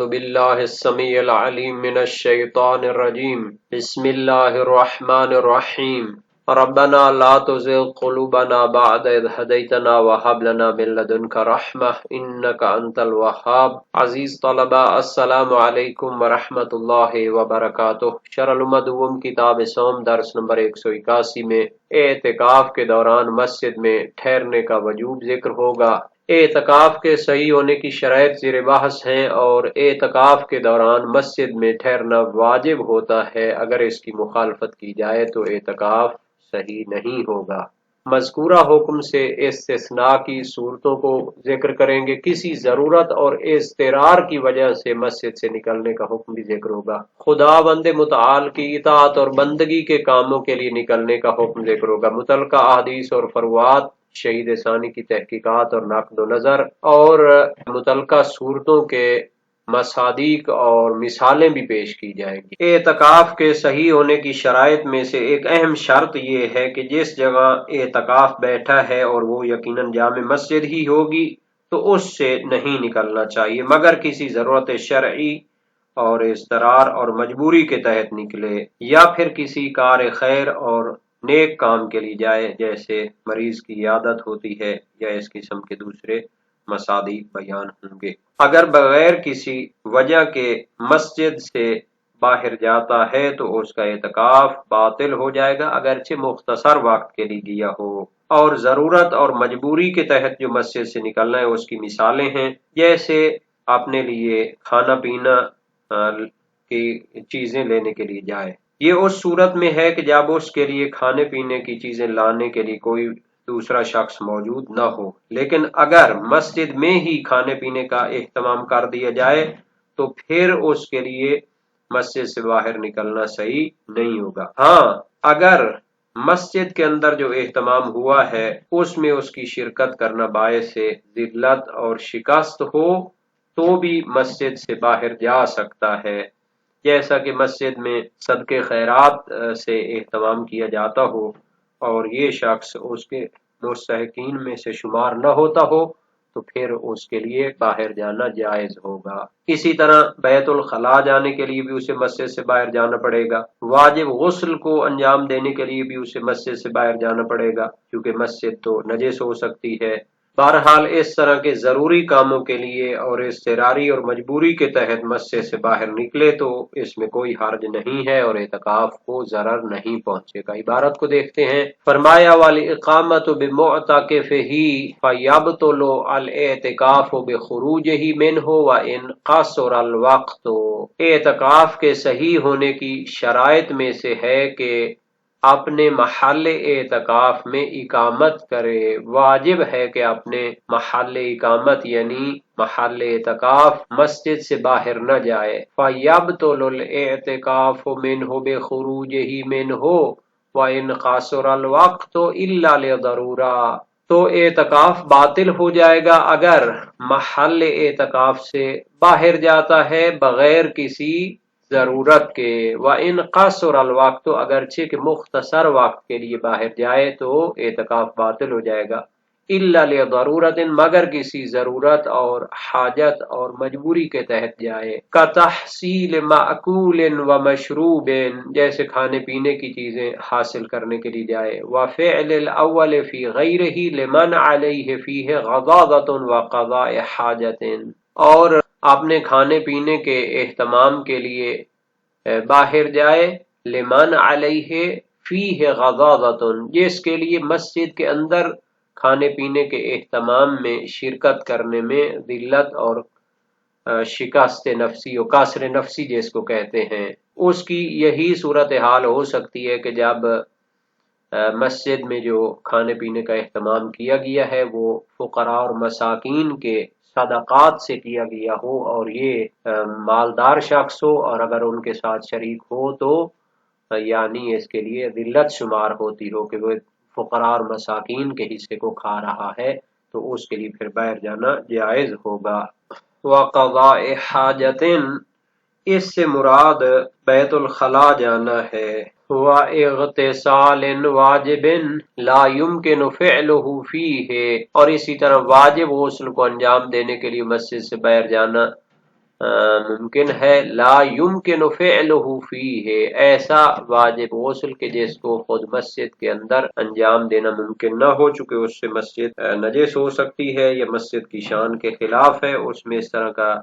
باللہ السمیع العلیم من الشیطان الرجیم بسم اللہ الرحمن الرحیم ربنا لا تزغ قلوبنا بعد اذ ہدیتنا وہب لنا من لدنک رحمہ انک انت الوہاب۔ عزیز طلبہ، السلام علیکم ورحمۃ اللہ وبرکاتہ۔ شرح المدوم کتاب صوم درس نمبر 181 میں اعتکاف کے دوران مسجد میں ٹھہرنے کا وجوب ذکر ہوگا۔ اعتکاف کے صحیح ہونے کی شرائط زیر بحث ہیں اور اعتکاف کے دوران مسجد میں ٹھہرنا واجب ہوتا ہے۔ اگر اس کی مخالفت کی جائے تو اعتکاف صحیح نہیں ہوگا۔ مذکورہ حکم سے استثناء کی صورتوں کو ذکر کریں گے۔ کسی ضرورت اور اضطرار کی وجہ سے مسجد سے نکلنے کا حکم بھی ذکر ہوگا۔ خدا بند متعال کی اطاعت اور بندگی کے کاموں کے لیے نکلنے کا حکم ذکر ہوگا۔ متعلقہ احادیث اور فروات، شہید ثانی کی تحقیقات اور نقد و نظر، اور متعلقہ صورتوں کے مصادیق اور مثالیں بھی پیش کی جائیں گی۔ اعتکاف کے صحیح ہونے کی شرائط میں سے ایک اہم شرط یہ ہے کہ جس جگہ اعتکاف بیٹھا ہے اور وہ یقیناً جامع مسجد ہی ہوگی تو اس سے نہیں نکلنا چاہیے مگر کسی ضرورت شرعی اور اضطرار اور مجبوری کے تحت نکلے، یا پھر کسی کار خیر اور نیک کام کے لیے جائے، جیسے مریض کی عیادت ہوتی ہے یا اس قسم کے دوسرے مصادیق بیان ہوں گے۔ اگر بغیر کسی وجہ کے مسجد سے باہر جاتا ہے تو اس کا اعتکاف باطل ہو جائے گا، اگرچہ مختصر وقت کے لیے گیا ہو۔ اور ضرورت اور مجبوری کے تحت جو مسجد سے نکلنا ہے اس کی مثالیں ہیں، جیسے اپنے لیے کھانا پینا کی چیزیں لینے کے لیے جائے۔ یہ اس صورت میں ہے کہ جب اس کے لیے کھانے پینے کی چیزیں لانے کے لیے کوئی دوسرا شخص موجود نہ ہو، لیکن اگر مسجد میں ہی کھانے پینے کا اہتمام کر دیا جائے تو پھر اس کے لیے مسجد سے باہر نکلنا صحیح نہیں ہوگا۔ ہاں، اگر مسجد کے اندر جو اہتمام ہوا ہے اس میں اس کی شرکت کرنا باعث ذلت اور شکست ہو تو بھی مسجد سے باہر جا سکتا ہے، جیسا کہ مسجد میں صدقے خیرات سے اہتمام کیا جاتا ہو اور یہ شخص اس کے مستحقین میں سے شمار نہ ہوتا ہو تو پھر اس کے لیے باہر جانا جائز ہوگا۔ اسی طرح بیت الخلاء جانے کے لیے بھی اسے مسجد سے باہر جانا پڑے گا۔ واجب غسل کو انجام دینے کے لیے بھی اسے مسجد سے باہر جانا پڑے گا، کیونکہ مسجد تو نجس ہو سکتی ہے۔ بہرحال اس طرح کے ضروری کاموں کے لیے اور اضطراری اور مجبوری کے تحت مسجد سے باہر نکلے تو اس میں کوئی حرج نہیں ہے اور اعتکاف کو ضرر نہیں پہنچے گا۔ عبارت کو دیکھتے ہیں۔ فرمایا والاقامۃ بمعتکفہ فیبطل الاعتکاف بخروجہ منہ وان قصر الوقت۔ اعتکاف کے صحیح ہونے کی شرائط میں سے ہے کہ اپنے محل اعتکاف میں اقامت کرے۔ واجب ہے کہ اپنے محل اقامت یعنی محل اعتکاف مسجد سے باہر نہ جائے۔ فَيَبْطُلُ الْاِعْتِكَافُ مِنْهُ بِخُرُوجِهِ مِنْهُ وَإِنْ قَصُرَ الْوَقْتُ إِلَّا لِضَرُورَةٍ۔ تو اعتکاف باطل ہو جائے گا اگر محل اعتکاف سے باہر جاتا ہے بغیر کسی ضرورت کے۔ وَإِنْ قَصُرَ الْوَقْتُ، اگرچہ کہ مختصر وقت کے لیے باہر جائے تو اعتکاف باطل ہو جائے گا۔ إِلَّا لِضَرُورَةٍ، مگر کسی ضرورت اور حاجت اور مجبوری کے تحت جائے۔ كَتَحْصِيلِ مَأْكُولٍ وَمَشْرُوبٍ، جیسے کھانے پینے کی چیزیں حاصل کرنے کے لیے جائے۔ وَفِعْلِ الْأَوَّلِ فِي غَيْرِهِ لِمَنْ عَلَيْهِ فِيهِ غَضَاضَةٌ وَقَضَاءِ حَاجَةٍ، اور اپنے کھانے پینے کے اہتمام کے لیے باہر جائے۔ لمن علیہ فیہ غضاضۃ، جس کے لیے مسجد کے اندر کھانے پینے کے اہتمام میں شرکت کرنے میں ذلت اور شکست نفسی و کاسر نفسی جس کو کہتے ہیں، اس کی یہی صورتحال ہو سکتی ہے کہ جب مسجد میں جو کھانے پینے کا اہتمام کیا گیا ہے وہ فقراء اور مساکین کے صدقات سے کیا گیا ہو اور یہ مالدار شخص ہو، اور اگر ان کے ساتھ شریک ہو تو یعنی اس کے لیے ذلت شمار ہوتی ہو کہ وہ فقراء اور مساکین کے حصے کو کھا رہا ہے تو اس کے لیے پھر باہر جانا جائز ہوگا۔ وقضاء حاجت، اس سے مراد بیت الخلاء جانا ہے۔ وَاِغْتِسَالٍ وَاجِبٍ لَا يُمْكِنُ فِعْلُهُ فِيهِ، اور اسی طرح واجب غسل کو انجام دینے کے لیے مسجد سے باہر جانا ممکن ہے، لا یمکن فعلہ فیہ، ایسا واجب غسل کے جس کو خود مسجد کے اندر انجام دینا ممکن نہ ہو، چونکہ اس سے مسجد نجس ہو سکتی ہے یا مسجد کی شان کے خلاف ہے، اس میں اس طرح کا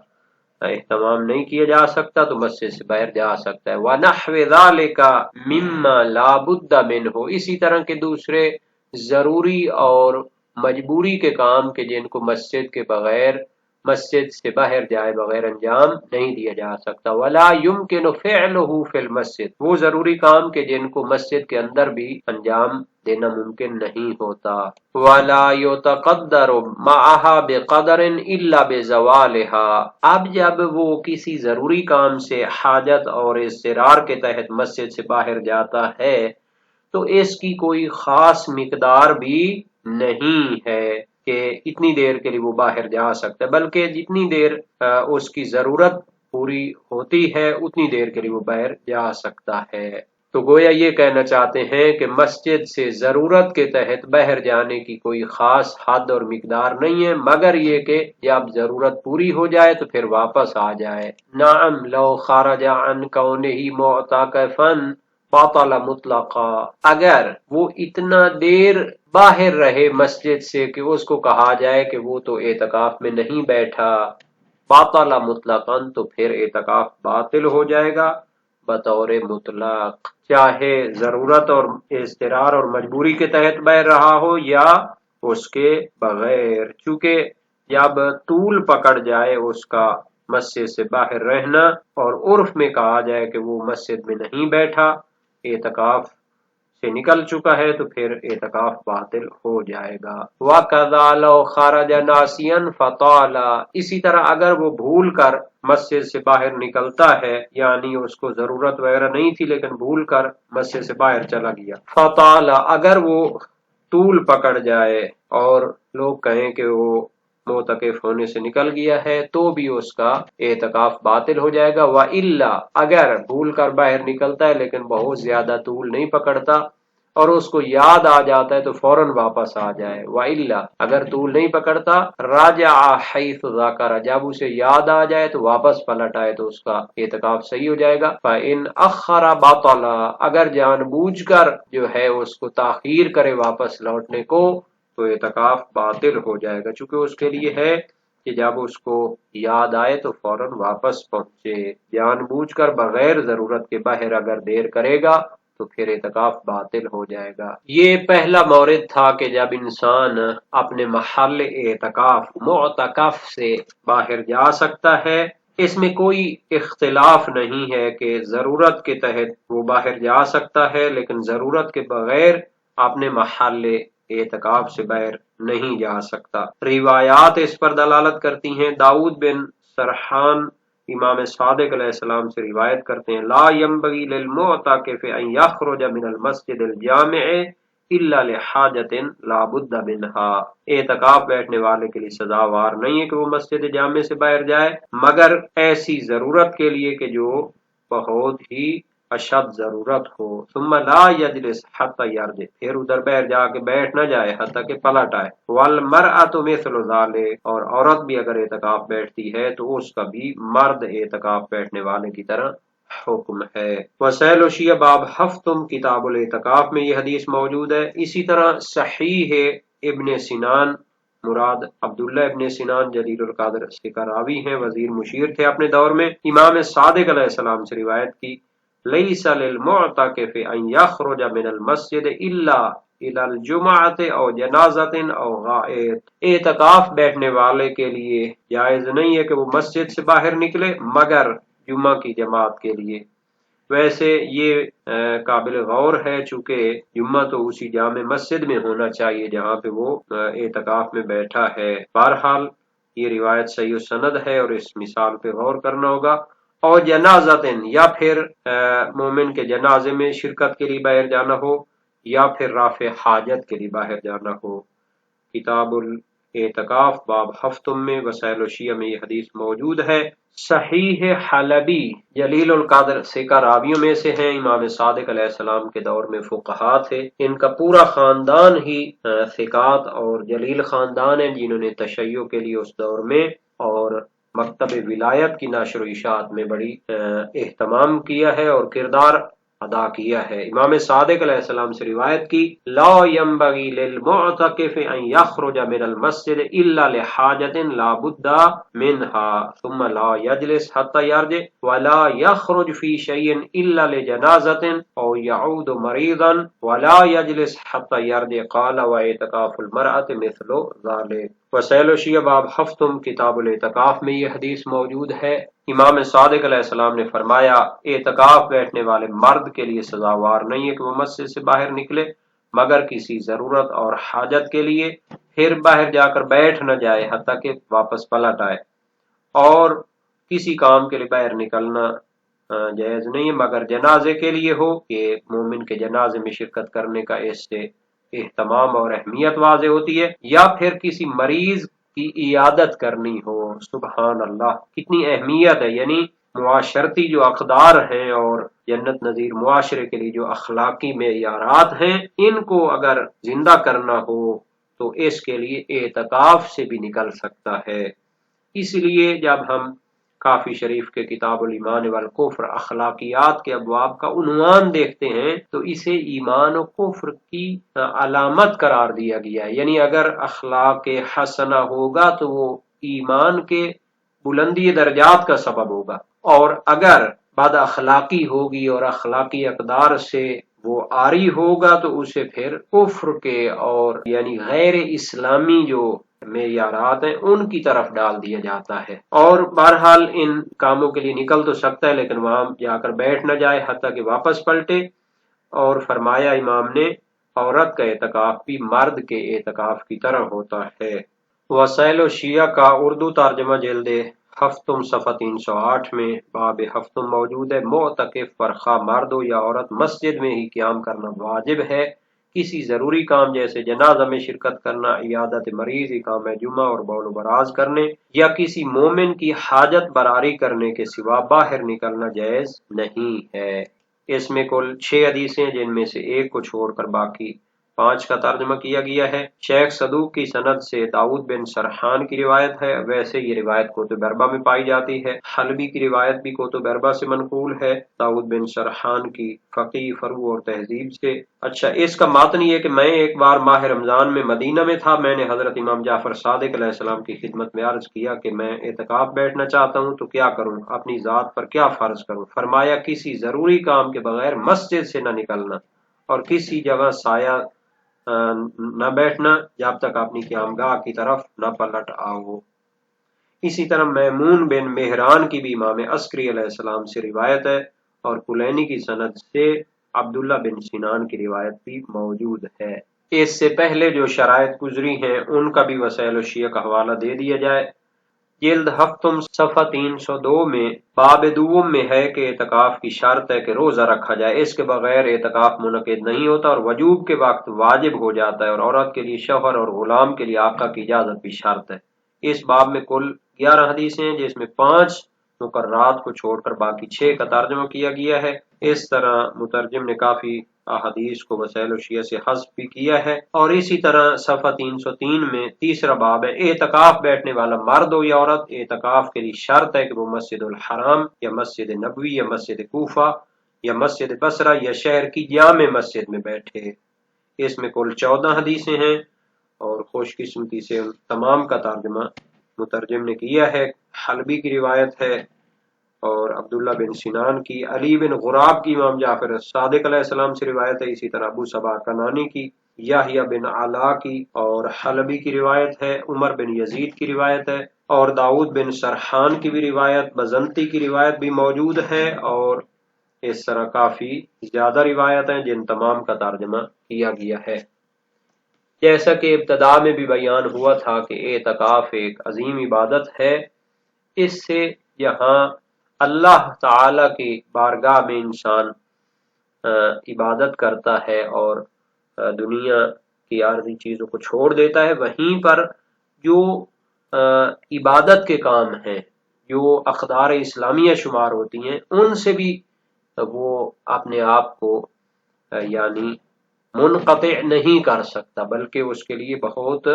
اہتمام نہیں کیا جا سکتا، تو مسجد سے باہر جا سکتا ہے۔ وَنَحْوِ ذَلِكَ مِمَّا لَا بُدَّ مِنْهُ، اسی طرح کے دوسرے ضروری اور مجبوری کے کام کے جن کو مسجد کے بغیر، مسجد سے باہر جائے بغیر انجام نہیں دیا جا سکتا۔ ولا يمكن فعله في المسجد، وہ ضروری کام کے جن کو مسجد کے اندر بھی انجام دینا ممکن نہیں ہوتا۔ ولا يتقدر معها بقدر الا بزوالها، اب جب وہ کسی ضروری کام سے حاجت اور اضطرار کے تحت مسجد سے باہر جاتا ہے تو اس کی کوئی خاص مقدار بھی نہیں ہے کہ اتنی دیر کے لیے وہ باہر جا سکتا ہے، بلکہ جتنی دیر اس کی ضرورت پوری ہوتی ہے اتنی دیر کے لیے وہ باہر جا سکتا ہے۔ تو گویا یہ کہنا چاہتے ہیں کہ مسجد سے ضرورت کے تحت باہر جانے کی کوئی خاص حد اور مقدار نہیں ہے، مگر یہ کہ جب ضرورت پوری ہو جائے تو پھر واپس آ جائے۔ نعم لو خرج عن کونہ معتکفا بطل مطلقا، اگر وہ اتنا دیر باہر رہے مسجد سے کہ اس کو کہا جائے کہ وہ تو اعتکاف میں نہیں بیٹھا، باطل مطلقا، تو پھر اعتکاف باطل ہو جائے گا بطور مطلق، چاہے ضرورت اور اضطرار اور مجبوری کے تحت باہر رہا ہو یا اس کے بغیر، چونکہ جب طول پکڑ جائے اس کا مسجد سے باہر رہنا اور عرف میں کہا جائے کہ وہ مسجد میں نہیں بیٹھا، اعتکاف سے نکل چکا ہے، تو پھر اعتکاف باطل ہو جائے گا۔ وَكَذَا لَوْ خَرَجَ نَاسِيًا فَطَالَ، اسی طرح اگر وہ بھول کر مسجد سے باہر نکلتا ہے، یعنی اس کو ضرورت وغیرہ نہیں تھی لیکن بھول کر مسجد سے باہر چلا گیا، فَطَالَ، اگر وہ طول پکڑ جائے اور لوگ کہیں کہ وہ معتکف ہونے سے نکل گیا ہے، تو بھی اس کا اعتکاف باطل ہو جائے گا۔ وَإِلَّا، اگر بھول کر باہر نکلتا ہے لیکن بہت زیادہ طول نہیں پکڑتا اور اس کو یاد آ جاتا ہے تو فوراً واپس آ جائے۔ وَإِلَّا، اگر طول نہیں پکڑتا، راجع حیث ذکر، جب اسے یاد آ جائے تو واپس پلٹ آئے تو اس کا اعتکاف صحیح ہو جائے گا۔ فَإِنْ أَخَّرَ بَطَلَ، اگر جان بوجھ کر جو ہے اس کو تاخیر کرے واپس لوٹنے کو تو اعتکاف باطل ہو جائے گا، چونکہ اس کے لیے ہے کہ جب اس کو یاد آئے تو فوراً واپس پہنچے۔ جان بوجھ کر بغیر ضرورت کے باہر اگر دیر کرے گا تو پھر اعتکاف باطل ہو جائے گا۔ یہ پہلا مورد تھا کہ جب انسان اپنے محل اعتکاف معتکف سے باہر جا سکتا ہے، اس میں کوئی اختلاف نہیں ہے کہ ضرورت کے تحت وہ باہر جا سکتا ہے لیکن ضرورت کے بغیر اپنے محل اعتکاف سے باہر نہیں جا سکتا۔ روایات اس پر دلالت کرتی ہیں۔ داؤد بن سرحان امام صادق علیہ السلام سے روایت کرتے ہیں، لا ينبغي للمعتکف ان يخرج من المسجد الجامع الا لحاجت لا بد منها، اعتکاف بیٹھنے والے کے لیے سزاوار نہیں ہے کہ وہ مسجد جامع سے باہر جائے مگر ایسی ضرورت کے لیے کہ جو بہت ہی اشد ضرورت ہو۔ ثم لا یجلس حتی یرجع، پھر ادھر باہر جا کے بیٹھ نہ جائے حتیٰ کہ پلٹ آئے۔ والمرأۃ مثل ذلک، اور عورت بھی اگر اعتکاف بیٹھتی ہے تو اس کا بھی مرد اعتکاف بیٹھنے والے کی طرح حکم ہے۔ وسائل وشیہ باب ہفتم کتاب الاعتکاف میں یہ حدیث موجود ہے۔ اسی طرح صحیح ابن سنان، مراد عبداللہ ابن سنان جلیل القدر سے کا راوی ہیں، وزیر مشیر تھے اپنے دور میں، امام صادق علیہ السلام سے روایت کی، لیس للمعتکف ان یخرج من المسجد الا الى الجمعۃ او جنازۃ او غائط، اعتکاف بیٹھنے والے کے لیے جائز نہیں ہے کہ وہ مسجد سے باہر نکلے مگر جمعہ کی جماعت کے لیے۔ ویسے یہ قابل غور ہے چونکہ جمعہ تو اسی جامع مسجد میں ہونا چاہیے جہاں پہ وہ اعتکاف میں بیٹھا ہے۔ بہرحال یہ روایت صحیح سند ہے اور اس مثال پہ غور کرنا ہوگا۔ اور جنازتن، یا پھر مومن کے جنازے میں شرکت کے لیے باہر جانا ہو یا پھر رافع حاجت کے لیے باہر جانا ہو۔ کتاب الاعتکاف باب ہفتم میں وسائل وشیہ میں یہ حدیث موجود ہے۔ صحیح حلبی جلیل القدر سے کا راویوں میں سے ہیں، امام صادق علیہ السلام کے دور میں فقہا تھے، ان کا پورا خاندان ہی ثقات اور جلیل خاندان ہے جنہوں نے تشیع کے لیے اس دور میں اور مکتب ولایت کی نشر و اشاعت میں بڑی اہتمام کیا ہے اور کردار ادا کیا ہے۔ امام صادق علیہ السلام سے روایت کی، لا ينبغي للمعتکف ان يخرج من المسجد الا لحاجۃ لا بد منها ثم لا يجلس حتى يرجع ولا يخرج في شيء الا لجنازۃ او يعود مريضا ولا يجلس حتى يرجع قال واعتکاف المرأة مثل ذلك۔ وسائل الشیعہ باب ہفتم کتاب الاعتکاف میں یہ حدیث موجود ہے۔ امام صادق علیہ السلام نے فرمایا، اعتکاف بیٹھنے والے مرد کے لیے سزاوار نہیں ہے کہ وہ مسجد سے باہر نکلے مگر کسی ضرورت اور حاجت کے لیے، پھر باہر جا کر بیٹھ نہ جائے حتیٰ کہ واپس پلٹ آئے، اور کسی کام کے لیے باہر نکلنا جائز نہیں ہے مگر جنازے کے لیے ہو کہ مومن کے جنازے میں شرکت کرنے کا اس سے اہتمام اور اہمیت واضح ہوتی ہے، یا پھر کسی مریض کی عیادت کرنی ہو۔ سبحان اللہ، کتنی اہمیت ہے، یعنی معاشرتی جو اقدار ہیں اور جنت نظیر معاشرے کے لیے جو اخلاقی معیارات ہیں، ان کو اگر زندہ کرنا ہو تو اس کے لیے اعتکاف سے بھی نکل سکتا ہے۔ اس لیے جب ہم کافی شریف کے کتاب الایمان والکفر اخلاقیات کے ابواب کا عنوان دیکھتے ہیں تو اسے ایمان و کفر کی علامت قرار دیا گیا ہے، یعنی اگر اخلاق حسنہ ہوگا تو وہ ایمان کے بلندی درجات کا سبب ہوگا، اور اگر بد اخلاقی ہوگی اور اخلاقی اقدار سے وہ عاری ہوگا تو اسے پھر کفر کے اور یعنی غیر اسلامی جو معیارات ہیں ان کی طرف ڈال دیا جاتا ہے، اور بہرحال ان کاموں کے لیے نکل تو سکتا ہے لیکن وہاں جا کر بیٹھ نہ جائے حتیٰ کہ واپس پلٹے۔ اور فرمایا امام نے، عورت کا اعتکاف بھی مرد کے اعتکاف کی طرح ہوتا ہے۔ وسائل الشیعہ کا اردو ترجمہ جلد ہفتم صفحہ 308 میں باب ہفتم موجود ہے۔ معتکف پر خواہ مرد ہو یا عورت مسجد میں ہی قیام کرنا واجب ہے۔ کسی ضروری کام جیسے جنازہ میں شرکت کرنا، عیادت مریض، اقامہ جمعہ اور بول و براز کرنے یا کسی مومن کی حاجت براری کرنے کے سوا باہر نکلنا جائز نہیں ہے۔ اس میں کل 6 حدیثیں جن میں سے ایک کو چھوڑ کر باقی 5 کا ترجمہ کیا گیا ہے۔ شیخ صدوق کی سند سے داؤد بن سرحان کی روایت ہے، ویسے یہ روایت کتب اربعہ میں پائی جاتی ہے۔ حلبی کی روایت بھی کتب اربعہ سے منقول ہے، داؤد بن سرحان کی فقہ، فروع اور تہذیب سے۔ اچھا، اس کا متن یہ کہ میں ایک بار ماہ رمضان میں مدینہ میں تھا، میں نے حضرت امام جعفر صادق علیہ السلام کی خدمت میں عرض کیا کہ میں اعتکاف بیٹھنا چاہتا ہوں تو کیا کروں، اپنی ذات پر کیا فرض کروں؟ فرمایا، کسی ضروری کام کے بغیر مسجد سے نہ نکلنا اور کسی جگہ سایہ نہ بیٹھنا جب تک اپنی قیامگاہ کی طرف نہ پلٹ آؤ۔ اسی طرح میمون بن مہران کی بھی امام عسکری علیہ السلام سے روایت ہے، اور کلینی کی سند سے عبداللہ بن سنان کی روایت بھی موجود ہے۔ اس سے پہلے جو شرائط گزری ہیں ان کا بھی وسائل الشیعہ کا حوالہ دے دیا جائے۔ جلد ہفتم صفحہ 302 میں باب دوم میں ہے کہ اعتکاف کی شرط ہے کہ روزہ رکھا جائے، اس کے بغیر اعتکاف منعقد نہیں ہوتا، اور وجوب کے وقت واجب ہو جاتا ہے، اور عورت کے لیے شوہر اور غلام کے لیے آقا کی اجازت بھی شرط ہے۔ اس باب میں کل 11 حدیثیں ہیں جس میں 5 مقررات کو چھوڑ کر باقی 6 کا ترجمہ کیا گیا ہے۔ اس طرح مترجم نے کافی احادیث کو وسائل الشیعہ سے حذف بھی کیا ہے۔ اور اسی طرح صفحہ 303 میں تیسرا باب ہے، اعتکاف بیٹھنے والا مرد ہو یا عورت، اعتکاف کے لیے شرط ہے کہ وہ مسجد الحرام یا مسجد نبوی یا مسجد کوفہ یا مسجد بصرہ یا شہر کی جامع مسجد میں بیٹھے۔ اس میں کل 14 حدیثیں ہیں، اور خوش قسمتی سے ان تمام کا ترجمہ مترجم نے کیا ہے۔ حلبی کی روایت ہے، اور عبداللہ بن سنان کی، علی بن غراب کی امام جعفر صادق علیہ السلام سے روایت ہے، اسی طرح ابو صبا کنانی کی، یحییٰ بن علا کی، اور حلبی کی روایت ہے، عمر بن یزید کی روایت ہے، اور داؤد بن سرحان کی بھی روایت، بزنتی کی روایت بھی موجود ہے، اور اس طرح کافی زیادہ روایت ہیں جن تمام کا ترجمہ کیا گیا ہے۔ جیسا کہ ابتدا میں بھی بیان ہوا تھا کہ اعتکاف ایک عظیم عبادت ہے، اس سے یہاں اللہ تعالی کی بارگاہ میں انسان عبادت کرتا ہے اور دنیا کی عارضی چیزوں کو چھوڑ دیتا ہے، وہیں پر جو عبادت کے کام ہیں، جو اقدار اسلامیہ شمار ہوتی ہیں، ان سے بھی وہ اپنے آپ کو یعنی منقطع نہیں کر سکتا، بلکہ اس کے لیے بہت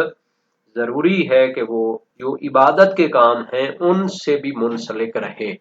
ضروری ہے کہ وہ جو عبادت کے کام ہیں ان سے بھی منسلک رہے۔